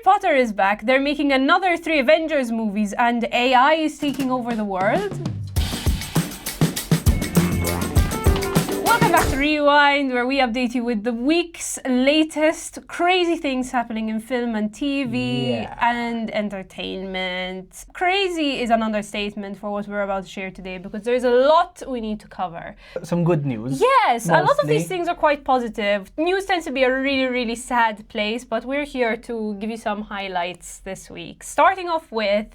Potter is back. They're making another 3 Avengers movies, and AI is taking over the world. Welcome back to Rewind, where we update you with the week's latest crazy things happening in film and TV and entertainment. Crazy is an understatement for what we're about to share today, because there's a lot we need to cover. Some good news. Yes, mostly. A lot of these things are quite positive. News tends to be a really, really sad place, but we're here to give you some highlights this week. Starting off with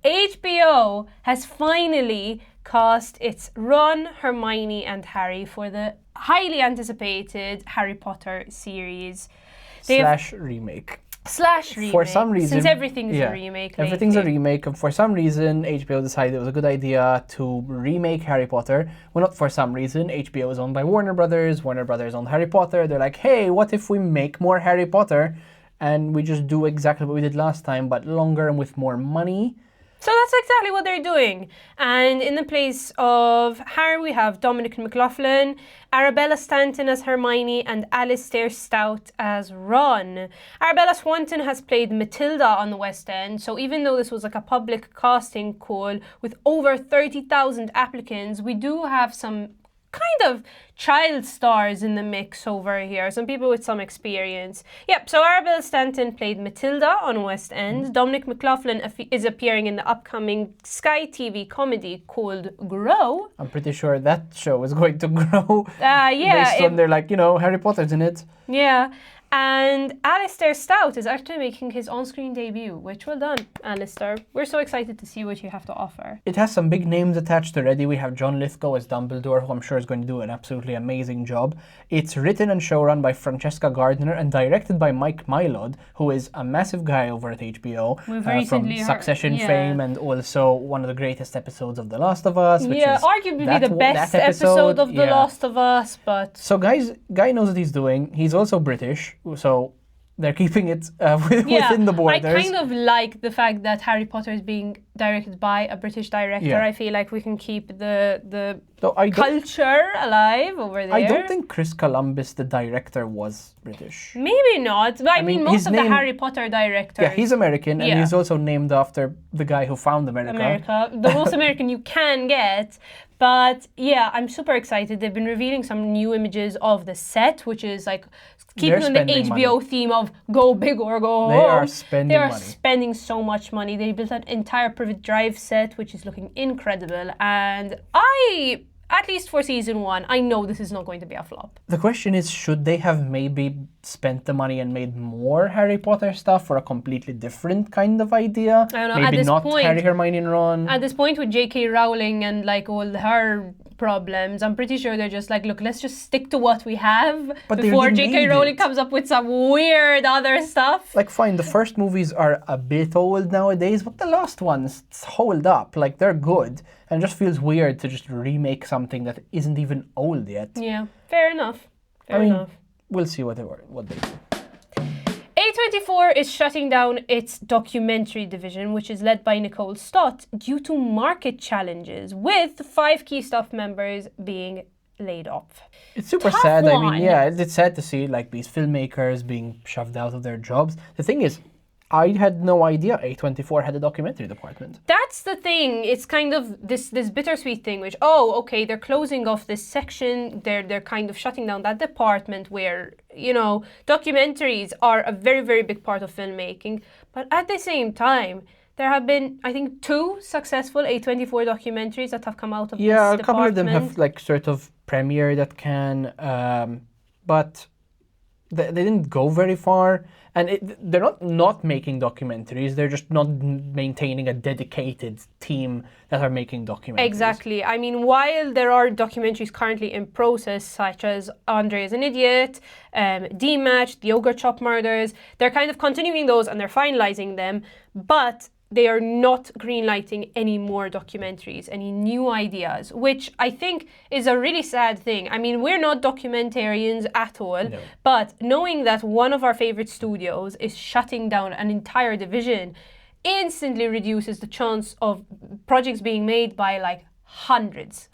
HBO has finally cast its Ron, Hermione and Harry for the highly anticipated Harry Potter series. Slash remake. For some reason. Since everything's a remake lately. Everything's a remake, and for some reason HBO decided it was a good idea to remake Harry Potter. Well, not for some reason. HBO is owned by Warner Brothers. Warner Brothers owned Harry Potter. They're like, hey, what if we make more Harry Potter and we just do exactly what we did last time, but longer and with more money? So that's exactly what they're doing. And in the place of Harry, we have Dominic McLaughlin, Arabella Stanton as Hermione, and Alistair Stout as Ron. Arabella Swanton has played Matilda on the West End, so even though this was like a public casting call with over 30,000 applicants, we do have some kind of child stars in the mix over here, some people with some experience. Yep, so Arabella Stanton played Matilda on West End. Dominic McLaughlin is appearing in the upcoming Sky TV comedy called Grow. I'm pretty sure that show is going to grow. Based on their, Harry Potter's in it. Yeah. And Alistair Stout is actually making his on-screen debut, which well done, Alistair. We're so excited to see what you have to offer. It has some big names attached already. We have John Lithgow as Dumbledore, who I'm sure is going to do an absolutely amazing job. It's written and showrun by Francesca Gardner and directed by Mike Mylod, who is a massive guy over at HBO. We've recently from Succession fame, and also one of the greatest episodes of The Last of Us. Which is arguably the best episode of The Last of Us, but... So guy knows what he's doing. He's also British. So they're keeping it within the borders. I kind of like the fact that Harry Potter is being directed by a British director. Yeah. I feel like we can keep the culture alive over there. I don't think Chris Columbus, the director, was British. Maybe not. But I mean most of the Harry Potter directors. Yeah, he's American, and he's also named after the guy who found America. The most American you can get. But yeah, I'm super excited. They've been revealing some new images of the set, which is like keeping on the HBO theme of go big or go home. They are spending so much money. They built an entire Privet Drive set, which is looking incredible. And at least for season 1, I know this is not going to be a flop. The question is, should they have maybe spent the money and made more Harry Potter stuff for a completely different kind of idea? I don't know. Maybe not Harry, Hermione, and Ron. At this point with J.K. Rowling and all her problems, I'm pretty sure they're just like, look, let's just stick to what we have before J.K. Rowling comes up with some weird other stuff. Fine, the first movies are a bit old nowadays, but the last ones hold up. They're good. And it just feels weird to just remake something that isn't even old yet. Yeah, fair enough. Fair enough. We'll see what they do. A24 is shutting down its documentary division, which is led by Nicole Stott, due to market challenges, with 5 key staff members being laid off. It's super sad. I mean, it's sad to see these filmmakers being shoved out of their jobs. The thing is, I had no idea A24 had a documentary department. That's the thing. It's kind of this bittersweet thing, which, they're closing off this section. They're kind of shutting down that department where, documentaries are a very, very big part of filmmaking. But at the same time, there have been, I think, 2 successful A24 documentaries that have come out of this department. Yeah, a couple of them have sort of premiered at Cannes, but they didn't go very far. And they're not making documentaries. They're just not maintaining a dedicated team that are making documentaries. Exactly. I mean, while there are documentaries currently in process, such as Andre is an Idiot, D-Match, the Ogre Chop Murders, they're kind of continuing those and they're finalizing them, but they are not greenlighting any more documentaries, any new ideas, which I think is a really sad thing. I mean, we're not documentarians at all, but knowing that one of our favorite studios is shutting down an entire division instantly reduces the chance of projects being made by hundreds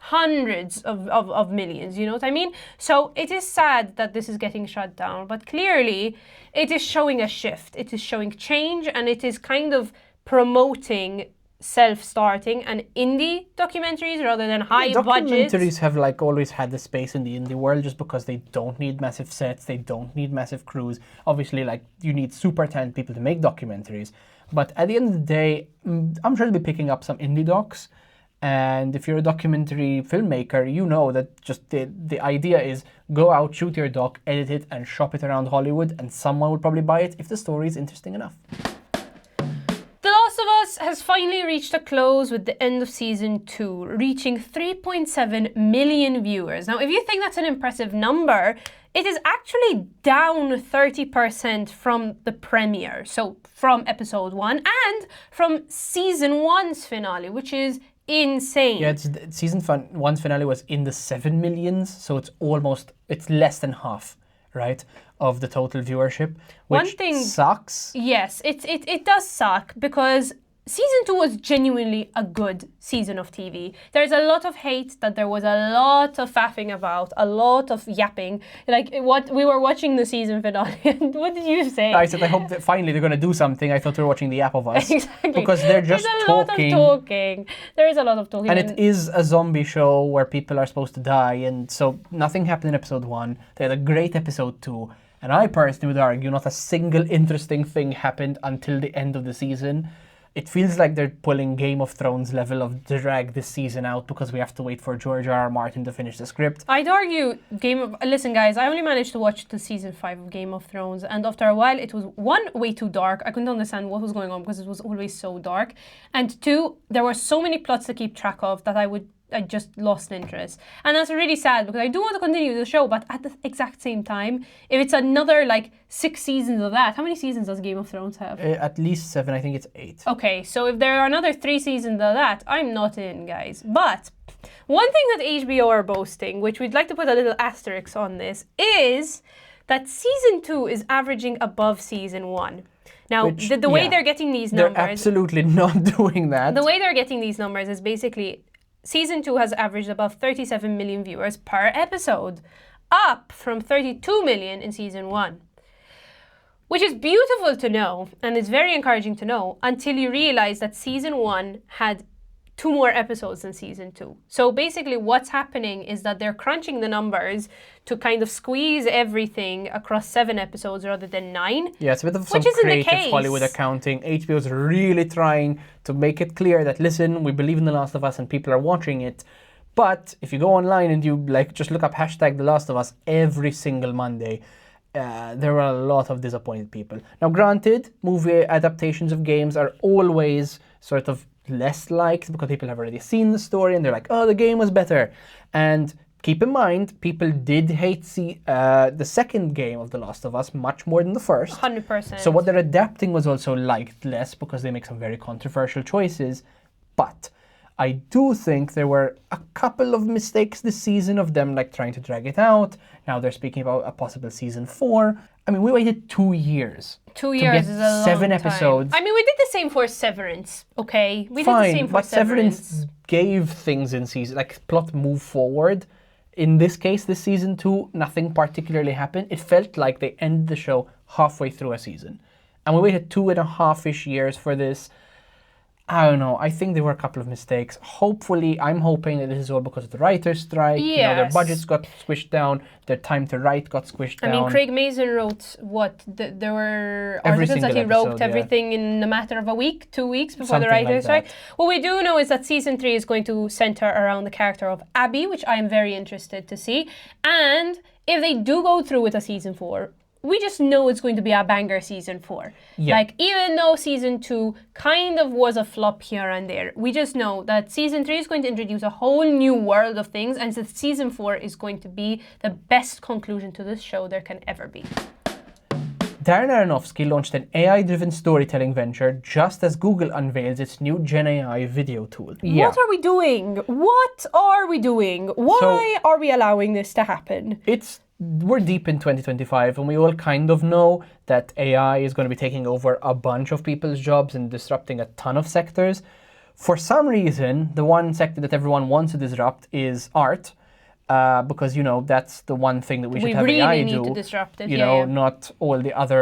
of millions, you know what I mean? So it is sad that this is getting shut down, but clearly it is showing a shift, it is showing change, and it is kind of promoting self-starting and indie documentaries rather than high budget. Documentaries have like always had the space in the indie world just because they don't need massive sets, they don't need massive crews. Obviously, like, you need super talented people to make documentaries. But at the end of the day, I'm sure they'll be picking up some indie docs. And if you're a documentary filmmaker, you know that just the idea is go out, shoot your doc, edit it, and shop it around Hollywood, and someone will probably buy it if the story is interesting enough. The Last of Us has finally reached a close with the end of season 2, reaching 3.7 million viewers. Now, if you think that's an impressive number, it is actually down 30% from the premiere, so from episode 1 and from season 1's finale, which is insane. Yeah, season 1's finale was in the 7 millions, so it's less than half, right, of the total viewership, which sucks. Yes, it does suck because season 2 was genuinely a good season of TV. There's a lot of hate that there was a lot of faffing about, a lot of yapping. Like, what we were watching the season finale, and what did you say? I said I hope that finally they're going to do something. I thought we were watching the Yap of Us. Exactly. Because they're just talking. There's a lot of talking. There is a lot of talking. And it is a zombie show where people are supposed to die, and so nothing happened in episode 1. They had a great episode 2. And I personally would argue not a single interesting thing happened until the end of the season. It feels like they're pulling Game of Thrones level of drag this season out because we have to wait for George R.R. Martin to finish the script. I'd argue listen guys, I only managed to watch the season 5 of Game of Thrones, and after a while it was, 1, way too dark. I couldn't understand what was going on because it was always so dark. And 2, there were so many plots to keep track of that I just lost interest. And that's really sad because I do want to continue the show, but at the exact same time, if it's another like 6 seasons of that, how many seasons does Game of Thrones have? At least 7, I think it's 8. Okay, so if there are another 3 seasons of that, I'm not in, guys. But one thing that HBO are boasting, which we'd like to put a little asterisk on this, is that season 2 is averaging above season 1. Now, the way they're getting these numbers... They're absolutely not doing that. The way they're getting these numbers is basically... Season 2 has averaged above 37 million viewers per episode, up from 32 million in season 1. Which is beautiful to know, and it's very encouraging to know, until you realize that season 1 had 2 more episodes than season 2. So basically what's happening is that they're crunching the numbers to kind of squeeze everything across 7 episodes rather than 9. Yeah, it's a bit of some creative Hollywood accounting. HBO's really trying to make it clear that, listen, we believe in The Last of Us and people are watching it. But if you go online and you just look up hashtag The Last of Us every single Monday, there are a lot of disappointed people. Now, granted, movie adaptations of games are always sort of less liked because people have already seen the story and they're like, oh, the game was better. And keep in mind, people did hate the second game of The Last of Us much more than the first. 100%. So what they're adapting was also liked less because they make some very controversial choices. But I do think there were a couple of mistakes this season of them trying to drag it out. Now they're speaking about a possible season 4. I mean, we waited 2 years. 2 years is a long 7 time. episodes. I mean, we did the same for Severance, okay? We did the same for Severance gave things in season, plot move forward. In this case, this season 2, nothing particularly happened. It felt like they ended the show halfway through a season. And we waited 2.5-ish years for this. I don't know. I think there were a couple of mistakes. Hopefully, I'm hoping that this is all because of the writer's strike. Yes. You know, their budgets got squished down. Their time to write got squished down. I mean, Craig Mazin wrote there were articles that he wrote everything in a matter of a week, 2 weeks before the writer's strike. What we do know is that season 3 is going to center around the character of Abby, which I am very interested to see. And if they do go through with a season 4, we just know it's going to be a banger season 4. Yeah. Even though season 2 kind of was a flop here and there, we just know that season 3 is going to introduce a whole new world of things, and that season 4 is going to be the best conclusion to this show there can ever be. Darren Aronofsky launched an AI-driven storytelling venture just as Google unveils its new Gen AI video tool. Yeah. What are we doing? What are we doing? Why are we allowing this to happen? We're deep in 2025 and we all kind of know that AI is going to be taking over a bunch of people's jobs and disrupting a ton of sectors. for some reason, the one sector that everyone wants to disrupt is art. Because, that's the one thing that we should have really AI need do. to disrupt it, Not all the other,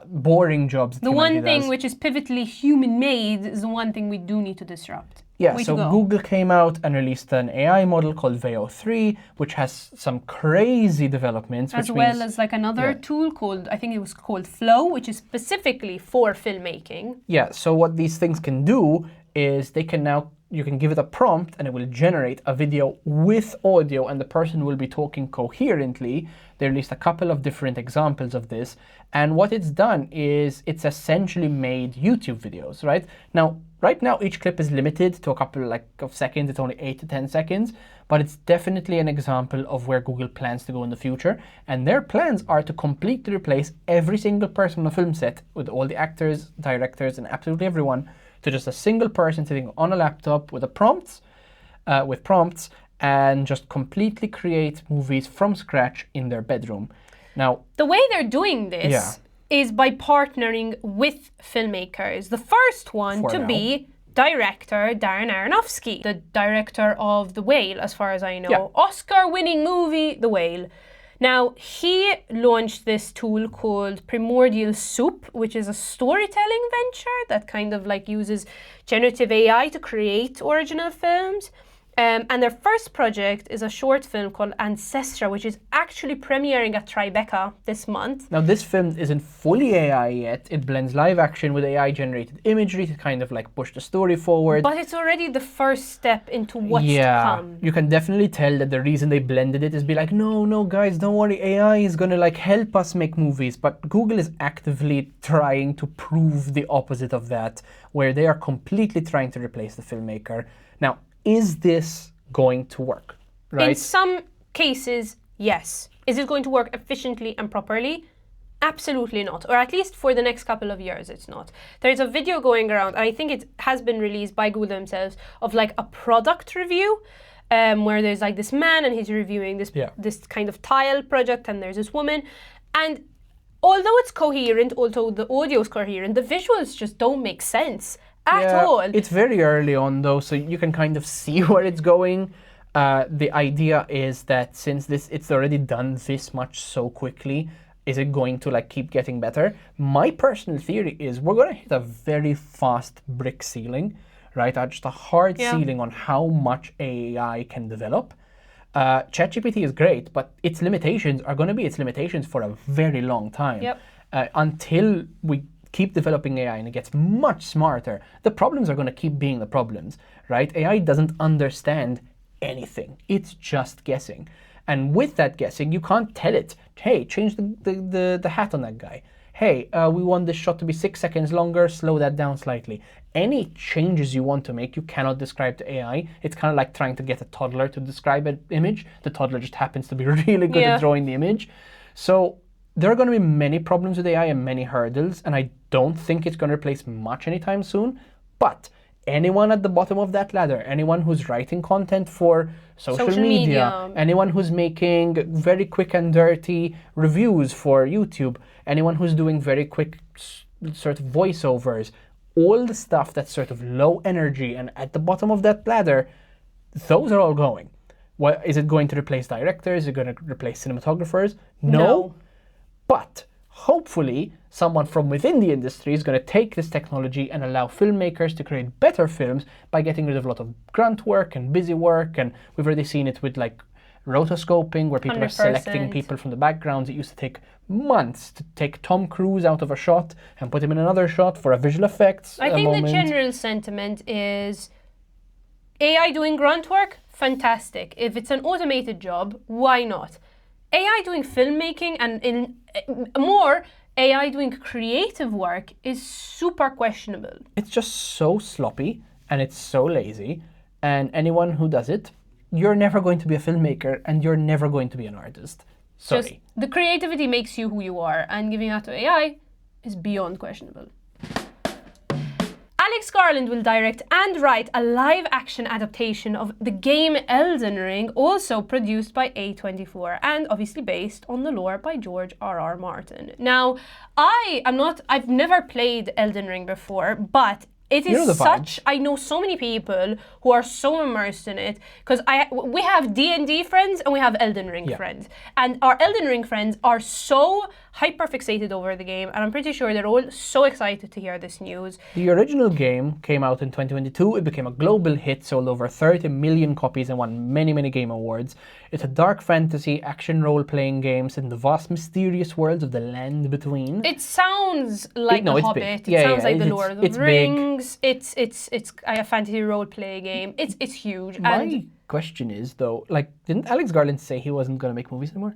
boring jobs that the humanity one thing does. which is pivotally human-made is the one thing we do need to disrupt. Yeah, Way so to go. Google came out and released an AI model called Veo 3, which has some crazy developments. As which well means, as another tool called, I think it was called Flow, which is specifically for filmmaking. Yeah, so what these things can do is you can give it a prompt and it will generate a video with audio and the person will be talking coherently. They released a couple of different examples of this. And what it's done is it's essentially made YouTube videos, right? Right now, each clip is limited to a couple of seconds. It's only 8 to 10 seconds, but it's definitely an example of where Google plans to go in the future. And their plans are to completely replace every single person on a film set with all the actors, directors, and absolutely everyone to just a single person sitting on a laptop with prompts, and just completely create movies from scratch in their bedroom. Now, the way they're doing this is by partnering with filmmakers. The first one to be director Darren Aronofsky, the director of The Whale, as far as I know. Yeah. Oscar-winning movie, The Whale. Now, he launched this tool called Primordial Soup, which is a storytelling venture that kind of uses generative AI to create original films. And their first project is a short film called Ancestra, which is actually premiering at Tribeca this month. Now, this film isn't fully AI yet. It blends live action with AI-generated imagery to kind of push the story forward. But it's already the first step into what's to come. You can definitely tell that the reason they blended it is no, guys, don't worry. AI is going to help us make movies. But Google is actively trying to prove the opposite of that, where they are completely trying to replace the filmmaker. Now, is this going to work? Right? In some cases, yes. Is it going to work efficiently and properly? Absolutely not. Or at least for the next couple of years, it's not. There's a video going around, I think it has been released by Google themselves, of a product review, where there's this man and he's reviewing this kind of tile project, and there's this woman. And although it's coherent, although the audio is coherent, the visuals just don't make sense. At all. It's very early on though, so you can kind of see where it's going. The idea is that since it's already done this much so quickly, is it going to keep getting better? My personal theory is we're going to hit a very fast brick ceiling, right? Just a hard ceiling on how much AI can develop. ChatGPT is great, but its limitations are going to be its limitations for a very long time. Yep. Until we keep developing AI and it gets much smarter, the problems are going to keep being the problems, right? AI doesn't understand anything. It's just guessing. And with that guessing, you can't tell it, hey, change the hat on that guy. Hey, we want this shot to be 6 seconds longer, slow that down slightly. Any changes you want to make, you cannot describe to AI. It's kind of like trying to get a toddler to describe an image. The toddler just happens to be really good at drawing the image. So there are going to be many problems with AI and many hurdles, and I don't think it's going to replace much anytime soon. But anyone at the bottom of that ladder, anyone who's writing content for social media, anyone who's making very quick and dirty reviews for YouTube, anyone who's doing very quick sort of voiceovers, all the stuff that's sort of low energy and at the bottom of that ladder, those are all going. What, is it going to replace directors? Is it going to replace cinematographers? No. But hopefully someone from within the industry is going to take this technology and allow filmmakers to create better films by getting rid of a lot of grunt work and busy work. And we've already seen it with rotoscoping, where people 100%. Are selecting people from the backgrounds. It used to take months to take Tom Cruise out of a shot and put him in another shot for a visual effects I think moment. The general sentiment is AI doing grunt work, fantastic. If it's an automated job, why not? AI doing filmmaking and in more AI doing creative work is super questionable. It's just so sloppy and it's so lazy, and anyone who does it, you're never going to be a filmmaker and you're never going to be an artist. Sorry. Just the creativity makes you who you are, and giving that to AI is beyond questionable. Alex Garland will direct and write a live-action adaptation of the game Elden Ring, also produced by A24 and obviously based on the lore by George R.R. Martin. Now, I've never played Elden Ring before, but It You know is the such. vibes. I know so many people who are so immersed in it because we have D&D friends and we have Elden Ring Yeah. friends, and our Elden Ring friends are so hyper fixated over the game, and I'm pretty sure they're all so excited to hear this news. The original game came out in 2022. It became a global hit, sold over 30 million copies and won many, many game awards. It's a dark fantasy action role-playing game set in the vast, mysterious worlds of the land between. It sounds like no, The it's Hobbit. big. It Yeah, sounds yeah, like The it's- Lord of it's the big. Rings. It's a fantasy role play game. It's huge. My And question is, though, like, didn't Alex Garland say he wasn't going to make movies anymore?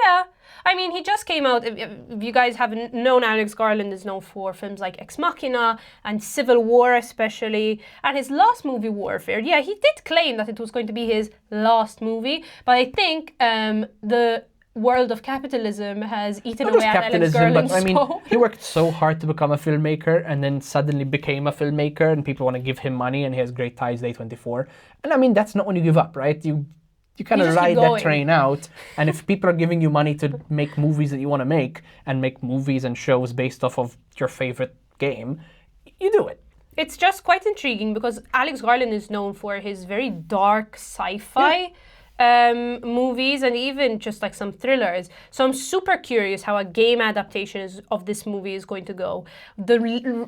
yeah, I mean, he just came out. If you guys haven't known, Alex Garland is known for films like Ex Machina and Civil War, especially. And his last movie, Warfare, yeah, he did claim that it was going to be his last movie. But I think the world of capitalism has eaten Not away just at Alex capitalism, Garland's but I mean, soul. he worked so hard to become a filmmaker and then suddenly became a filmmaker and people want to give him money and he has great ties to A24. And I mean, that's not when you give up, right? You kind You of just keep ride that going. train out. And if people are giving you money to make movies that you want to make and make movies and shows based off of your favorite game, you do it. It's just quite intriguing because Alex Garland is known for his very dark sci-fi movies and even just like some thrillers. So I'm super curious how a game adaptation of this movie is going to go. The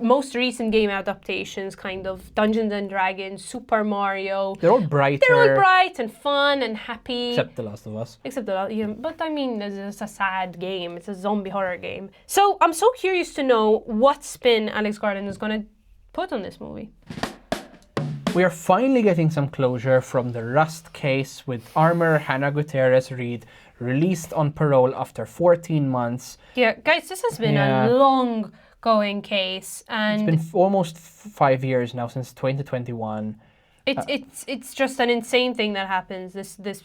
most recent game adaptations, kind of Dungeons and Dragons, Super Mario, They're all brighter. they're all bright and fun and happy. Except The Last of Us. Except that, yeah, but I mean, it's a sad game. It's a zombie horror game. So I'm so curious to know what spin Alex Garland is going to put on this movie. We are finally getting some closure from the Rust case with armor Hannah Gutierrez Reed released on parole after 14 months. Yeah, guys, this has been Yeah. a long-going case, and It's been almost 5 years now, since 2021. it's just an insane thing that happens. This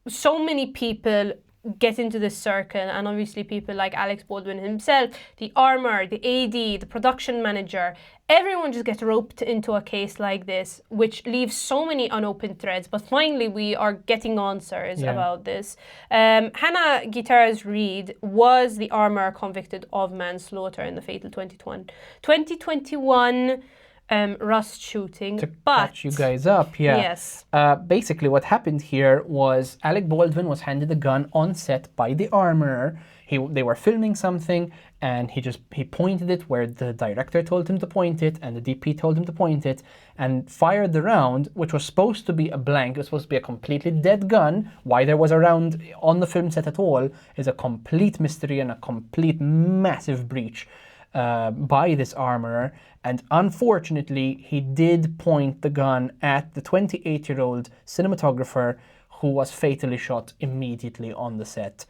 so many people get into this circle, and obviously people like Alec Baldwin himself, the armor, the AD, the production manager, everyone just gets roped into a case like this, which leaves so many unopened threads. But finally, we are getting answers about this. Hannah Gutierrez Reed was the armor convicted of manslaughter in the fatal 2021 Rust shooting. To but catch you guys up, yeah. Yes. Basically, what happened here was Alec Baldwin was handed a gun on set by the armorer. They were filming something, and he pointed it where the director told him to point it, and the DP told him to point it, and fired the round, which was supposed to be a blank. It was supposed to be a completely dead gun. Why there was a round on the film set at all is a complete mystery and a complete massive breach by this armorer. And unfortunately, he did point the gun at the 28-year-old cinematographer who was fatally shot immediately on the set.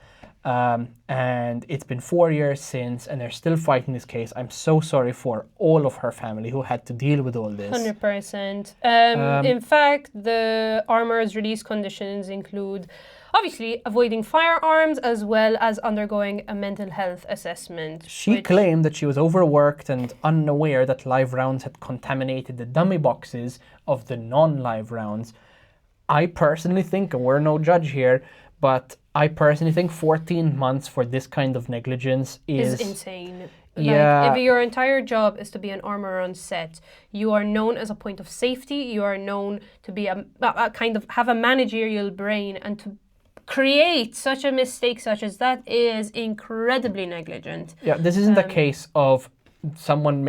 And it's been 4 years since, and they're still fighting this case. I'm so sorry for all of her family who had to deal with all this. 100%. In fact, the armor's release conditions include obviously avoiding firearms as well as undergoing a mental health assessment. She claimed that she was overworked and unaware that live rounds had contaminated the dummy boxes of the non-live rounds. I personally think, and we're no judge here, but I personally think 14 months for this kind of negligence is insane. Yeah. Like, if your entire job is to be an armorer on set, you are known as a point of safety, you are known to be a kind of have a managerial brain, and to create such a mistake such as that is incredibly negligent. Yeah, this isn't a case of someone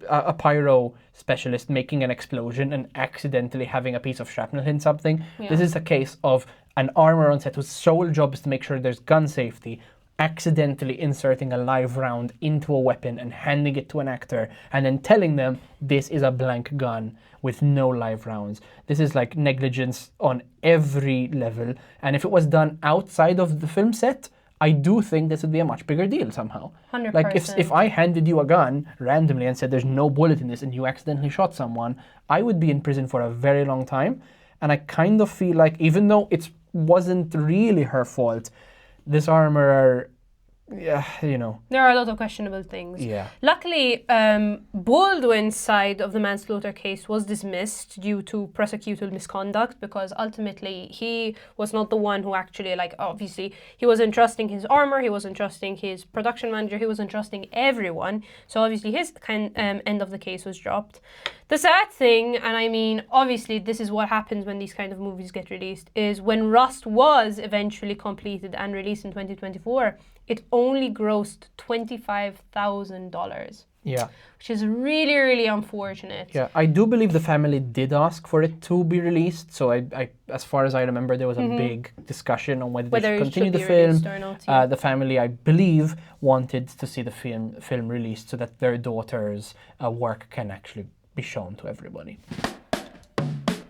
a pyro specialist making an explosion and accidentally having a piece of shrapnel in something. Yeah. This is a case of an armorer on set whose sole job is to make sure there's gun safety, accidentally inserting a live round into a weapon and handing it to an actor and then telling them this is a blank gun with no live rounds. This is like negligence on every level. And if it was done outside of the film set, I do think this would be a much bigger deal somehow. 100%. Like if I handed you a gun randomly and said there's no bullet in this and you accidentally shot someone, I would be in prison for a very long time. And I kind of feel like, even though it wasn't really her fault, this armorer yeah, you know. There are a lot of questionable things. Yeah. Luckily, Baldwin's side of the manslaughter case was dismissed due to prosecutorial misconduct, because ultimately he was not the one who actually, like, obviously, he wasn't trusting his armor, he wasn't trusting his production manager, he wasn't trusting everyone. So obviously his end of the case was dropped. The sad thing, and I mean, obviously this is what happens when these kind of movies get released, is when Rust was eventually completed and released in 2024, it only grossed $25,000. Yeah. Which is really, really unfortunate. Yeah, I do believe the family did ask for it to be released. So I as far as I remember, there was a big discussion on whether they should continue the film. Or not, yeah. The family, I believe, wanted to see the film released so that their daughter's work can actually be shown to everybody.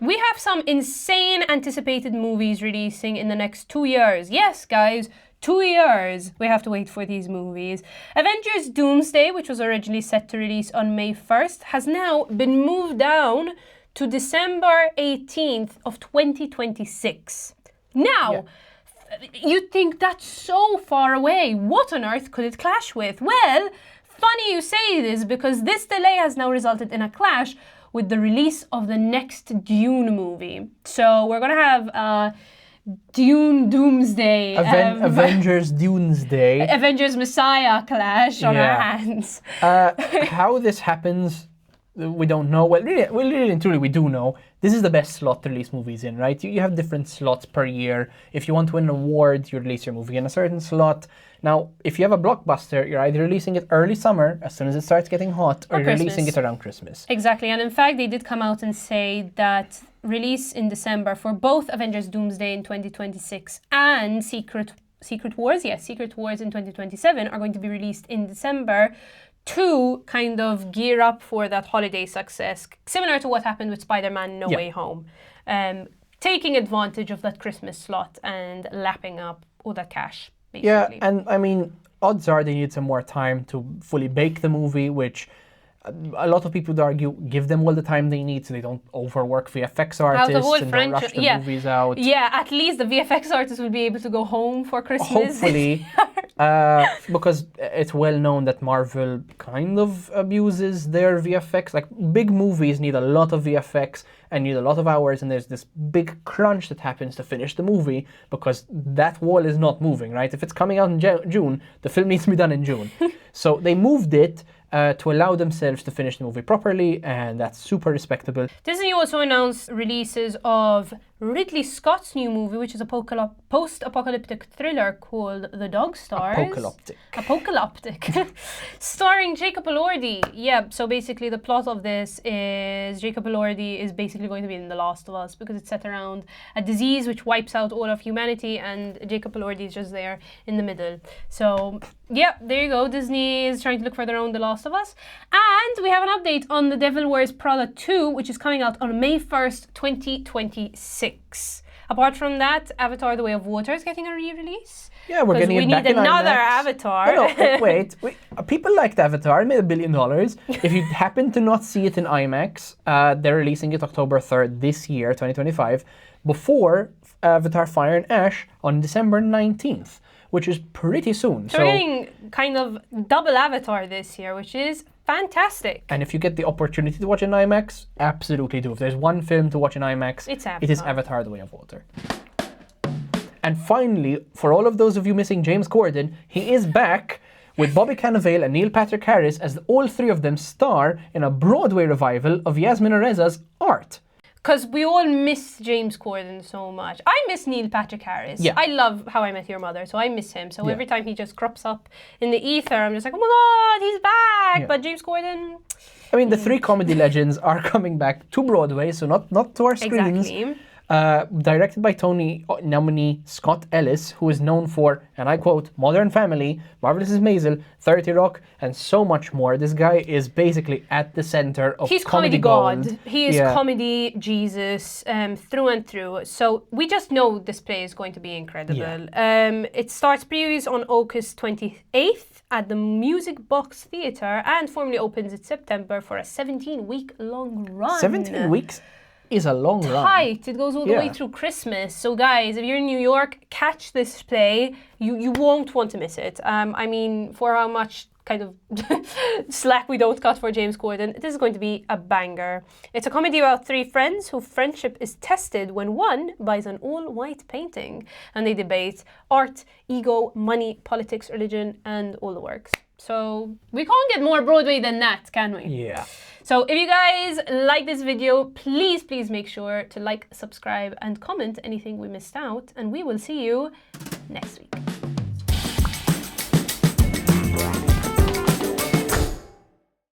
We have some insane anticipated movies releasing in the next 2 years. Yes, guys, 2 years we have to wait for these movies. Avengers Doomsday, which was originally set to release on May 1st, has now been moved down to December 18th of 2026. Now, you'd think that's so far away. What on earth could it clash with? Well, funny you say this, because this delay has now resulted in a clash with the release of the next Dune movie. So we're gonna have Dune Doomsday. Avengers Doomsday. Avengers Messiah clash on our hands. How this happens, we don't know. Well, really and truly, we do know. This is the best slot to release movies in, right? You have different slots per year. If you want to win an award, you release your movie in a certain slot. Now, if you have a blockbuster, you're either releasing it early summer, as soon as it starts getting hot, or you're releasing it around Christmas. Exactly, and in fact, they did come out and say that release in December for both Avengers Doomsday in 2026 and Secret Wars, Secret Wars in 2027 are going to be released in December to kind of gear up for that holiday success, similar to what happened with Spider-Man No Way Home. Taking advantage of that Christmas slot and lapping up all that cash, basically. Yeah, and I mean, odds are they need some more time to fully bake the movie, which a lot of people would argue give them all the time they need so they don't overwork VFX artists and don't rush the movies out. Yeah, at least the VFX artists will be able to go home for Christmas. Hopefully, because it's well known that Marvel kind of abuses their VFX. Like, big movies need a lot of VFX and need a lot of hours, and there's this big crunch that happens to finish the movie because that wall is not moving, right? If it's coming out in June, the film needs to be done in June. So they moved it to allow themselves to finish the movie properly, and that's super respectable. Disney also announced releases of Ridley Scott's new movie, which is a post-apocalyptic thriller called The Dog Stars. Apocalyptic. Starring Jacob Elordi. Yeah, so basically the plot of this is Jacob Elordi is basically going to be in The Last of Us because it's set around a disease which wipes out all of humanity, and Jacob Elordi is just there in the middle. So, yeah, there you go. Disney is trying to look further on The Last of Us. And we have an update on The Devil Wears Prada 2, which is coming out on May 1st, 2026. Apart from that, Avatar The Way of Water is getting a re-release. Yeah, we're getting it back in IMAX. We need another Avatar. No, wait. People liked Avatar. It made $1 billion. If you happen to not see it in IMAX, they're releasing it October 3rd this year, 2025, before Avatar Fire and Ash on December 19th, which is pretty soon. So we're getting kind of double Avatar this year, which is fantastic. And if you get the opportunity to watch in IMAX, absolutely do. If there's one film to watch in IMAX, it is Avatar The Way of Water. And finally, for all of those of you missing James Corden, he is back with Bobby Cannavale and Neil Patrick Harris as all three of them star in a Broadway revival of Yasmin Areza's Art. Because we all miss James Corden so much. I miss Neil Patrick Harris. Yeah. I love How I Met Your Mother, so I miss him. So every time he just crops up in the ether, I'm just like, oh my God, he's back. Yeah. But James Corden... I mean, the three comedy legends are coming back to Broadway, so not to our screens. Exactly. Directed by Tony nominee Scott Ellis, who is known for, and I quote, Modern Family, Marvelous Mrs. Maisel, 30 Rock, and so much more. This guy is basically at the center of comedy god. He is comedy Jesus through and through. So we just know this play is going to be incredible. Yeah. It starts previews on August 28th at the Music Box Theatre and formally opens in September for a 17-week long run. 17 weeks? is a long run. Tight. It goes all the way Yeah. through Christmas. So guys, if you're in New York, catch this play. You won't want to miss it. I mean, for how much kind of slack we don't cut for James Corden, this is going to be a banger. It's a comedy about three friends whose friendship is tested when one buys an all-white painting and they debate art, ego, money, politics, religion, and all the works. So we can't get more Broadway than that, can we? Yeah. So if you guys like this video, please make sure to like, subscribe, and comment anything we missed out, and we will see you next week.